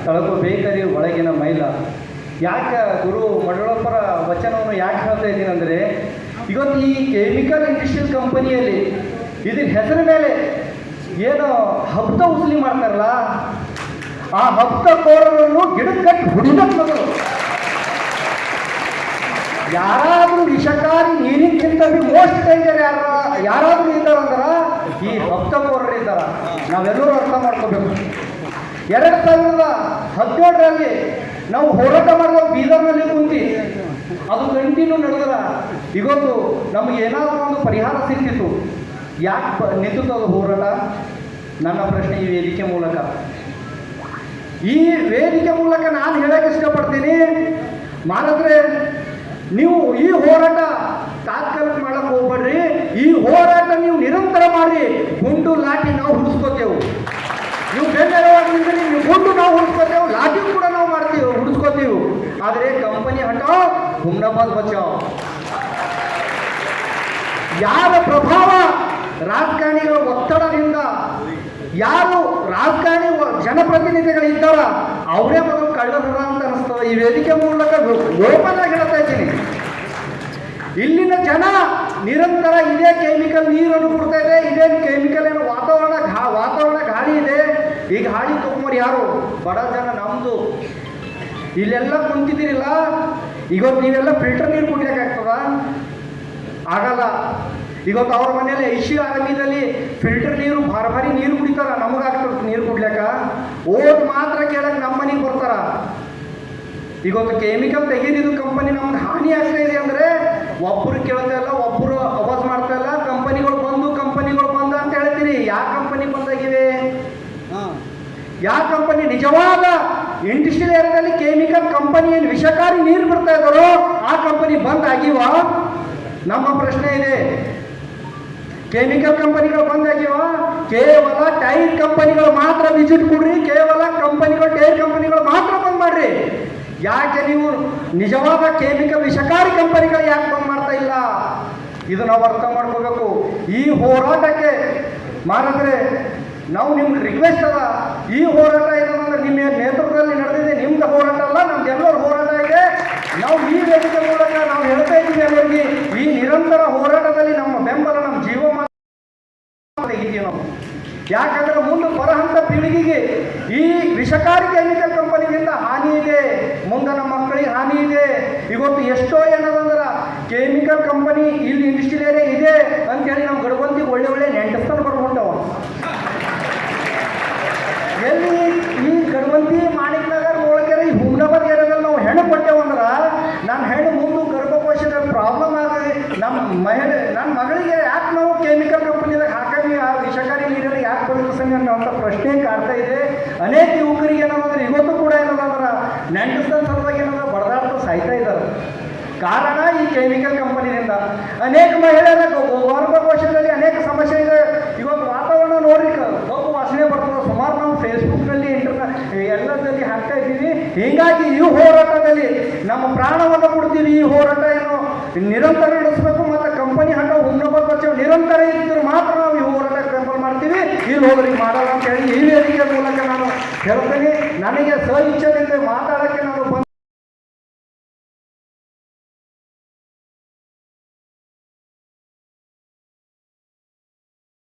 ತಳಕು bakery ಒಳಗಿನ ಮೈಲ. ಯಾಕೆ ಗುರು ಮಡಳಪ್ಪರ ವಚನವನ್ನು ಯಾಕೆ ಹೇಳ್ತಾ ಇದ್ದೀನಿ ಅಂದರೆ, ಇವತ್ತು ಈ ಕೆಮಿಕಲ್ ಇಂಡಸ್ಟ್ರಿಯಲ್ ಕಂಪನಿಯಲ್ಲಿ ಇದ್ರ ಹೆಸರ ಮೇಲೆ ಏನು ಹಪ್ತ ಉಸಲಿ ಮಾಡ್ತಾರಲ್ಲ, ಆ ಹಪ್ತಕೋರರನ್ನು ಗಿಡಕ್ಕೆ ಕಟ್ಟಿ ಹುಡಿಬೇಕು ಮೊದಲು. ಯಾರಾದರೂ ವಿಷಕಾರಿ ನೀರಿಗಿಂತ ಮೋಸ್ಟ್ ಡೇಂಜರ್ ಯಾರಾದರೂ ಇದ್ದಾರಂದ್ರೆ ಈ ಹಪ್ತಕೋರರು ಇದ್ದಾರ. ನಾವೆಲ್ಲರೂ ಅರ್ಥ ಮಾಡ್ಕೋಬೇಕು. 2017ರಲ್ಲಿ ನಾವು ಹೋರಾಟ ಮಾಡಿದ ಬೀದರ್ನಲ್ಲಿ ಕುಂತಿ ಅದು ಕಂಟಿನ್ಯೂ ನಡೆದ್ರ ಇವತ್ತು ನಮಗೆ ಏನಾದರೂ ಒಂದು ಪರಿಹಾರ ಸಿಗ್ತಿತ್ತು. ಯಾಕೆ ನಿಂತಿತ್ತು ಅದು ಹೋರಾಟ? ನನ್ನ ಪ್ರಶ್ನೆ ಈ ವೇದಿಕೆ ಮೂಲಕ ನಾನು ಹೇಳಕ್ಕೆ ಇಷ್ಟಪಡ್ತೀನಿ. ಮಾಡಿದ್ರೆ ನೀವು ಈ ಹೋರಾಟ ತಾತ್ಕಾಲಿಕ ಮಾಡಕ್ಕೆ ಹೋಗ್ಬೇಡ್ರಿ. ಈ ಹೋರಾಟ ನೀವು ನಿರಂತರ ಮಾಡಿ. ಗುಂಡು ಲಾಠಿ ನಾವು ಹುಡಿಸ್ಕೋತೇವೆ. ನೀವು ಬೆನ್ನೆರವಾಗಿದ್ರೆ ನೀವು ಗುಂಡು ನಾವು ಹುಡಿಸ್ಕೋತೇವೆ, ಲಾಠಿ ಕೂಡ ನಾವು ಮಾಡ್ತೀವಿ, ಹುಡಿಸ್ಕೋತೀವಿ. ಆದರೆ ಕಂಪನಿ ಹಟಾವ್, ಹುಮ್ನಾಬಾದ್ ಬಚಾವ್. ಯಾರ ಪ್ರಭಾವ ರಾಜಕಾರಣಿಗಳ ಒತ್ತಡದಿಂದ ಯಾರು ರಾಜಕಾರಣಿ ಜನಪ್ರತಿನಿಧಿಗಳಿದ್ದಾರ ಅವರೇ ಮೊದಲು ಕಳ್ಳರ ಅಂತ ಅನಿಸ್ತದೆ. ಈ ವೇದಿಕೆ ಮೂಲಕ ಓಪನ್ ಆಗಿ ಹೇಳ್ತಾ ಇದ್ದೀನಿ. ಇಲ್ಲಿನ ಜನ ನಿರಂತರ ಇದೇ ಕೆಮಿಕಲ್ ನೀರನ್ನು ಕೊಡ್ತಾ ಇದೆ. ಇದೇ ಕೆಮಿಕಲ್ ಏನು ವಾತಾವರಣ ಗಾಳಿ ಇದೆ. ಈ ಗಾಳಿ ತಗೊಂಬರು ಯಾರು? ಬಡ ಜನ ನಮ್ಮದು. ಇಲ್ಲೆಲ್ಲ ಕುಂತಿದ್ದೀರಿಲ್ಲ, ಇವತ್ತು ನೀವೆಲ್ಲ ಫಿಲ್ಟರ್ ನೀರು ಕುಡಿಯೋಕ್ಕಾಗ್ತದ? ಆಗಲ್ಲ. ಇವತ್ತು ಅವ್ರ ಮನೆಯಲ್ಲಿ ಐಶ್ಯ ಆರಾಮಿದಲ್ಲಿ ಫಿಲ್ಟರ್ ನೀರು ಭಾರಿ ನೀರು ಕುಡಿತಾರ. ನಮಗಾಗ್ತದೆ ನೀರು ಕುಡ್ಲಿಕ್ಕ. ಓಟ್ ಮಾತ್ರ ಕೇಳಕ್ಕೆ ನಮ್ಮ ಮನೆಗೆ ಬರ್ತಾರ. ಇವತ್ತು ಕೆಮಿಕಲ್ ತೆಗೆದಿದ್ದು ಕಂಪನಿ ನಮ್ಗೆ ಹಾನಿ ಆಗ್ತಾ ಇದೆ ಅಂದರೆ ಒಬ್ಬರು ಕೇಳ್ತಾ ಇಲ್ಲ, ಒಬ್ಬರು ಅವಾಜ್ ಮಾಡ್ತಾ ಇಲ್ಲ. ಕಂಪನಿಗಳು ಬಂದು ಅಂತ ಹೇಳ್ತೀರಿ. ಯಾವ ಕಂಪನಿ ಬಂದಾಗಿವೆ? ಯಾವ ಕಂಪನಿ ನಿಜವಾದ ಇಂಡಸ್ಟ್ರಿಯಲ್ ಏರಿಯಾದಲ್ಲಿ ಕೆಮಿಕಲ್ ಕಂಪನಿ ಏನು ವಿಷಕಾರಿ ನೀರು ಬಿಡ್ತಾ ಇದ್ದಾರೋ ಆ ಕಂಪನಿ ಬಂದ್ ಆಗಿವ? ನಮ್ಮ ಪ್ರಶ್ನೆ ಇದೆ. ಕೆಮಿಕಲ್ ಕಂಪನಿಗಳು ಬಂದಾಗಿವ? ಕೇವಲ ಟೈರ್ ಕಂಪನಿಗಳು ಮಾತ್ರ ವಿಸಿಟ್ ಕೊಡ್ರಿ. ಕೇವಲ ಟೈರ್ ಕಂಪನಿಗಳು ಮಾತ್ರ ಬಂದ್ ಮಾಡ್ರಿ. ಯಾಕೆ ನೀವು ನಿಜವಾದ ಕೆಮಿಕಲ್ ವಿಷಕಾರಿ ಕಂಪನಿಗಳು ಯಾಕೆ ಬಂದ್ ಮಾಡ್ತಾ ಇಲ್ಲ? ಇದು ನಾವು ಅರ್ಥ ಮಾಡ್ಕೋಬೇಕು. ಈ ಹೋರಾಟಕ್ಕೆ ಮಾಡಿದ್ರೆ ನಾವು ನಿಮ್ಗೆ ರಿಕ್ವೆಸ್ಟ್ ಅದ, ಈ ಹೋರಾಟ ಏನಂದ್ರೆ ನಿಮ್ಮ ನೇತೃತ್ವದಲ್ಲಿ ನಡೆದಿದೆ. ನಿಮ್ದು ಹೋರಾಟ ಅಲ್ಲ, ನಮ್ದೆಲ್ಲರ ಹೋರಾಟ ಇದೆ. ನಾವು ಈ ವೇದಿಕೆ ಮೂಲಕ ನಾವು ಹೇಳ್ತಾ ಇದ್ದೀವಿ ಅವರಿಗೆ, ಈ ನಿರಂತರ ಹೋರಾಟದಲ್ಲಿ ನಮ್ಮ ಬೆಂಬಲ, ನಮ್ಮ ಜೀವ ಇದೀವಿ ನಾವು. ಯಾಕಂದ್ರೆ ಮುಂದೆ ಬರಹಂತ ಪೀಳಿಗೆಗೆ ಈ ವಿಷಕಾರಿ ಕೆಮಿಕಲ್ ಕಂಪನಿಯಿಂದ ಹಾನಿ ಇದೆ. ಮುಂದೆ ನಮ್ಮ ಮಕ್ಕಳಿಗೆ ಹಾನಿ ಇದೆ. ಇವತ್ತು ಎಷ್ಟೋ ಏನದಂದ್ರೆ ಕೆಮಿಕಲ್ ಕಂಪನಿ ಇಲ್ಲಿ ಇಂಡಸ್ಟ್ರಿಯಲ್ ಏರಿಯಾ ಇದೆ ಅಂತೇಳಿ ನಮ್ಮ ಗಡಬಂದಿ ಒಳ್ಳೆ ನೆಂಟಸ್ಥಾನ ಬರ್ಕೊಂಡವ. ಎಲ್ಲಿ ಈ ಗಡಬಂದಿ, ಮಾಣಿಕ್ ನಗರ್, ಮೊಳಕೆರೆ, ಈ ಹುಮ್ನಾಬಾದ್ ಏರಿಯಾದಲ್ಲಿ ನಾವು ಹೆಣ್ಣು ಕೊಟ್ಟೇವಂದ್ರೆ ನನ್ನ ಹೆಣ್ಣು ಮುಂದೆ ಗರ್ಭಕೋಶದ ಪ್ರಾಬ್ಲಮ್ ಆಗಿ ನನ್ನ ಮಗಳಿಗೆ ಯಾಕೆ ನಾವು ಕೆಮಿಕಲ್ ಕಂಪನಿದಾಗ ಹಾಕಿ ಆ ವಿಷಕಾರಿ ನೀರಲ್ಲಿ ಯಾಕೆ ಬದುಕಿಸಂಗೆ ಅನ್ನೋಂಥ ಪ್ರಶ್ನೆ ಕಾಡ್ತಾ ಇದೆ. ಅನೇಕ ಯುವಕರಿಗೆ ಏನಂದ್ರೆ ಇವತ್ತು ಕೂಡ ಏನಂದ್ರೆ ನೆಂಟಸ್ಥಾನ ಸಲುವಾಗಿ ಏನಂದ್ರೆ ಬಡದಾಡ್ತಾ ಸಾಯ್ತಾ ಇದ್ದಾರೆ. ಕಾರಣ ಈ ಕೆಮಿಕಲ್ ಕಂಪನಿಯಿಂದ. ಅನೇಕ ಮಹಿಳೆಯರ ಗರ್ಭಕೋಶದಲ್ಲಿ ಅನೇಕ ಸಮಸ್ಯೆ ಇದೆ. ಇವತ್ತು ವಾತಾವರಣ ನೋಡ್ರಿ, ಕಬ್ಬು ವಾಸನೆ ಬರ್ತದೆ. ಸುಮಾರು ನಾವು ಫೇಸ್ಬುಕ್ನಲ್ಲಿ ಎಲ್ಲದಲ್ಲಿ ಹಾಕ್ತಾ ಇದ್ದೀವಿ. ಹೀಗಾಗಿ ಈ ಹೋರಾಟದಲ್ಲಿ ನಮ್ಮ ಪ್ರಾಣವನ್ನು ಕೊಡ್ತೀವಿ. ಈ ಹೋರಾಟ ಏನು ನಿರಂತರ ನಡೆಸಬೇಕು. ಮತ್ತು ಕಂಪನಿ ಹಠ ಹುಮ್ನಾಬಾದ್ ಬಚಾವ್ ನಿರಂತರ ಇದ್ದರೆ ಮಾತ್ರ ನಾವು ಈ ಹೋರಾಟ ಬೆಂಬಲ ಮಾಡ್ತೀವಿ. ಇಲ್ಲಿ ಹೋಗ್ರಿಗೆ ಮಾಡಲ್ಲ ಅಂತ ಹೇಳಿ ಈ ವೇದಿಕೆ ಮೂಲಕ ನಾನು ಹೇಳ್ತೀನಿ. ನನಗೆ ಸ್ವ ಇಚ್ಛೆಯಿಂದ ಮಾತಾಡೋಕ್ಕೆ